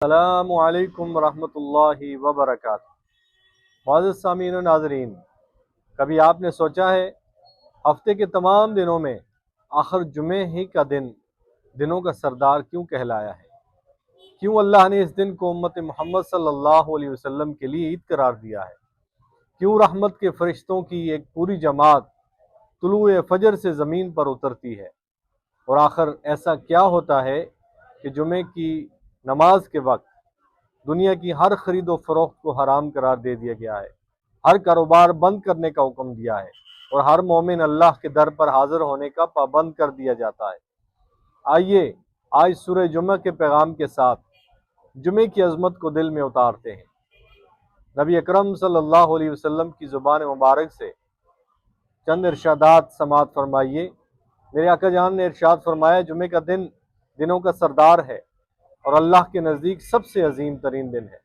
السلام علیکم ورحمۃ اللہ وبرکاتہ۔ معزز سامعین و ناظرین، کبھی آپ نے سوچا ہے ہفتے کے تمام دنوں میں آخر جمعے ہی کا دن دنوں کا سردار کیوں کہلایا ہے؟ کیوں اللہ نے اس دن کو امت محمد صلی اللہ علیہ وسلم کے لیے عید قرار دیا ہے؟ کیوں رحمت کے فرشتوں کی ایک پوری جماعت طلوع فجر سے زمین پر اترتی ہے؟ اور آخر ایسا کیا ہوتا ہے کہ جمعے کی نماز کے وقت دنیا کی ہر خرید و فروخت کو حرام قرار دے دیا گیا ہے، ہر کاروبار بند کرنے کا حکم دیا ہے اور ہر مومن اللہ کے در پر حاضر ہونے کا پابند کر دیا جاتا ہے؟ آئیے آج سورہ جمعہ کے پیغام کے ساتھ جمعے کی عظمت کو دل میں اتارتے ہیں۔ نبی اکرم صلی اللہ علیہ وسلم کی زبان مبارک سے چند ارشادات سماعت فرمائیے۔ میرے آقا جان نے ارشاد فرمایا، جمعے کا دن دنوں کا سردار ہے اور اللہ کے نزدیک سب سے عظیم ترین دن ہے۔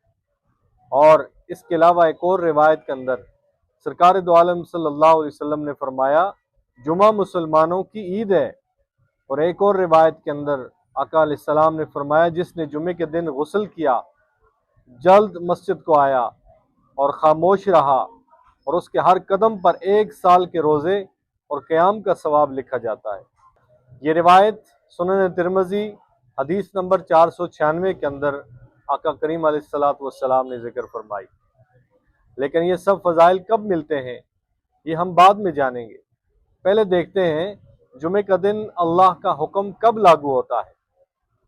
اور اس کے علاوہ ایک اور روایت کے اندر سرکار دو عالم صلی اللہ علیہ وسلم نے فرمایا، جمعہ مسلمانوں کی عید ہے۔ اور ایک اور روایت کے اندر آقا علیہ السلام نے فرمایا، جس نے جمعے کے دن غسل کیا، جلد مسجد کو آیا اور خاموش رہا، اور اس کے ہر قدم پر 1 سال کے روزے اور قیام کا ثواب لکھا جاتا ہے۔ یہ روایت سنن ترمذی حدیث نمبر 496 کے اندر آقا کریم علیہ السلام نے ذکر فرمائی۔ لیکن یہ سب فضائل کب ملتے ہیں، یہ ہم بعد میں جانیں گے۔ پہلے دیکھتے ہیں جمعے کا دن اللہ کا حکم کب لاگو ہوتا ہے۔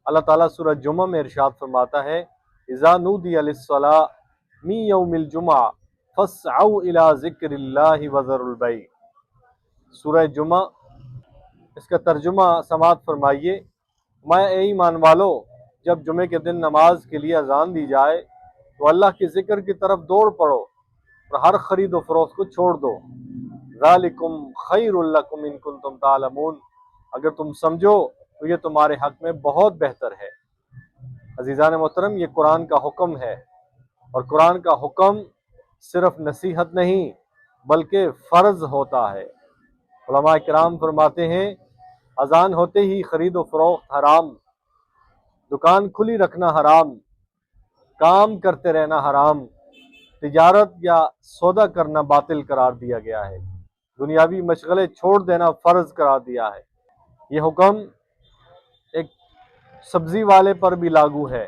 اللہ تعالیٰ سورہ جمعہ میں ارشاد فرماتا ہے، اذا نودی للصلاۃ من یوم الجمعہ فاسعوا الی ذکر اللہ وذروا البیع۔ سورہ جمعہ، اس کا ترجمہ سماعت فرمائیے۔ میں اے ایمان والو، جب جمعے کے دن نماز کے لیے اذان دی جائے تو اللہ کے ذکر کی طرف دوڑ پڑو اور ہر خرید و فروخت کو چھوڑ دو۔ ذالکم خیر لکم ان کنتم تعلمون، اگر تم سمجھو تو یہ تمہارے حق میں بہت بہتر ہے۔ عزیزان محترم، یہ قرآن کا حکم ہے، اور قرآن کا حکم صرف نصیحت نہیں بلکہ فرض ہوتا ہے۔ علماء کرام فرماتے ہیں، اذان ہوتے ہی خرید و فروخت حرام، دکان کھلی رکھنا حرام، کام کرتے رہنا حرام، تجارت یا سودا کرنا باطل قرار دیا گیا ہے، دنیاوی مشغلے چھوڑ دینا فرض قرار دیا ہے۔ یہ حکم ایک سبزی والے پر بھی لاگو ہے،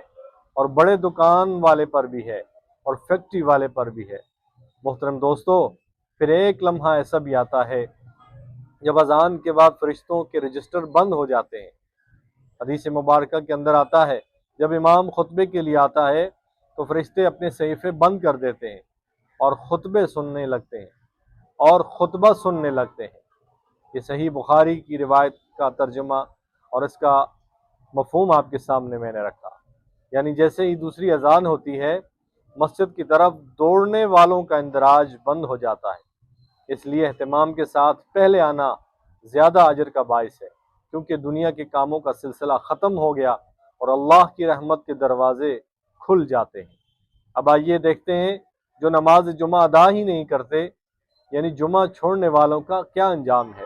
اور بڑے دکان والے پر بھی ہے، اور فیکٹری والے پر بھی ہے۔ محترم دوستو، پھر ایک لمحہ ایسا بھی آتا ہے جب اذان کے بعد فرشتوں کے رجسٹر بند ہو جاتے ہیں۔ حدیث مبارکہ کے اندر آتا ہے، جب امام خطبے کے لیے آتا ہے تو فرشتے اپنے صحیفے بند کر دیتے ہیں اور خطبہ سننے لگتے ہیں۔ یہ صحیح بخاری کی روایت کا ترجمہ اور اس کا مفہوم آپ کے سامنے میں نے رکھا۔ یعنی جیسے ہی دوسری اذان ہوتی ہے، مسجد کی طرف دوڑنے والوں کا اندراج بند ہو جاتا ہے۔ اس لیے اہتمام کے ساتھ پہلے آنا زیادہ اجر کا باعث ہے، کیونکہ دنیا کے کاموں کا سلسلہ ختم ہو گیا اور اللہ کی رحمت کے دروازے کھل جاتے ہیں۔ اب آئیے دیکھتے ہیں جو نماز جمعہ ادا ہی نہیں کرتے، یعنی جمعہ چھوڑنے والوں کا کیا انجام ہے۔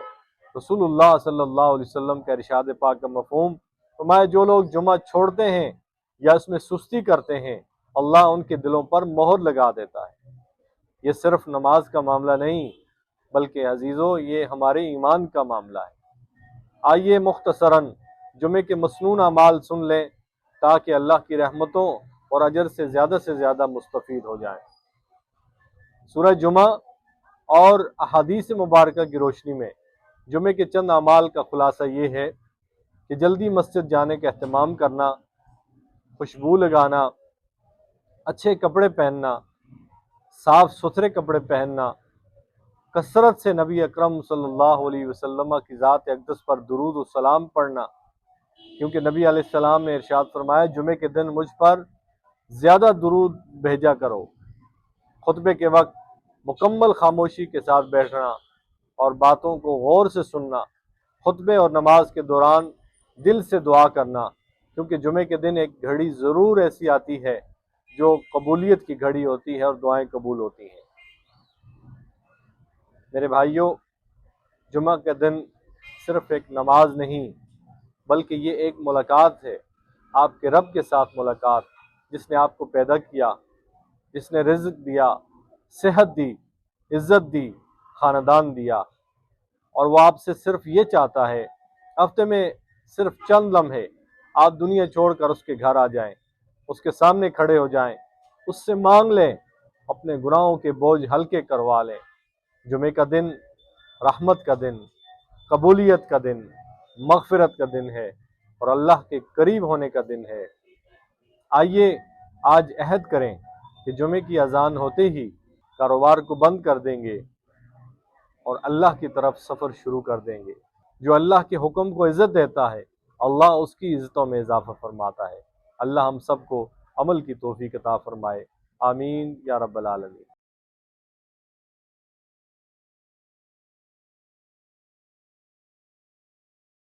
رسول اللہ صلی اللہ علیہ وسلم کا ارشاد پاک کا مفہوم فرمایا، جو لوگ جمعہ چھوڑتے ہیں یا اس میں سستی کرتے ہیں، اللہ ان کے دلوں پر مہر لگا دیتا ہے۔ یہ صرف نماز کا معاملہ نہیں بلکہ عزیزو، یہ ہمارے ایمان کا معاملہ ہے۔ آئیے مختصراً جمعے کے مسنون اعمال سن لیں تاکہ اللہ کی رحمتوں اور اجر سے زیادہ مستفید ہو جائیں۔ سورہ جمعہ اور احادیث مبارکہ کی روشنی میں جمعے کے چند اعمال کا خلاصہ یہ ہے کہ جلدی مسجد جانے کا اہتمام کرنا، خوشبو لگانا، اچھے کپڑے پہننا، صاف ستھرے کپڑے پہننا، کثرت سے نبی اکرم صلی اللہ علیہ وسلم کی ذات اقدس پر درود و سلام پڑھنا، کیونکہ نبی علیہ السلام نے ارشاد فرمایا، جمعے کے دن مجھ پر زیادہ درود بھیجا کرو۔ خطبے کے وقت مکمل خاموشی کے ساتھ بیٹھنا اور باتوں کو غور سے سننا، خطبے اور نماز کے دوران دل سے دعا کرنا، کیونکہ جمعے کے دن ایک گھڑی ضرور ایسی آتی ہے جو قبولیت کی گھڑی ہوتی ہے اور دعائیں قبول ہوتی ہیں۔ میرے بھائیوں، جمعہ کا دن صرف ایک نماز نہیں بلکہ یہ ایک ملاقات ہے، آپ کے رب کے ساتھ ملاقات، جس نے آپ کو پیدا کیا، جس نے رزق دیا، صحت دی، عزت دی، خاندان دیا، اور وہ آپ سے صرف یہ چاہتا ہے ہفتے میں صرف چند لمحے آپ دنیا چھوڑ کر اس کے گھر آ جائیں، اس کے سامنے کھڑے ہو جائیں، اس سے مانگ لیں، اپنے گناہوں کے بوجھ ہلکے کروا لیں۔ جمعے کا دن رحمت کا دن، قبولیت کا دن، مغفرت کا دن ہے اور اللہ کے قریب ہونے کا دن ہے۔ آئیے آج عہد کریں کہ جمعے کی اذان ہوتے ہی کاروبار کو بند کر دیں گے اور اللہ کی طرف سفر شروع کر دیں گے۔ جو اللہ کے حکم کو عزت دیتا ہے، اللہ اس کی عزتوں میں اضافہ فرماتا ہے۔ اللہ ہم سب کو عمل کی توفیق عطا فرمائے، آمین یا رب العالمین۔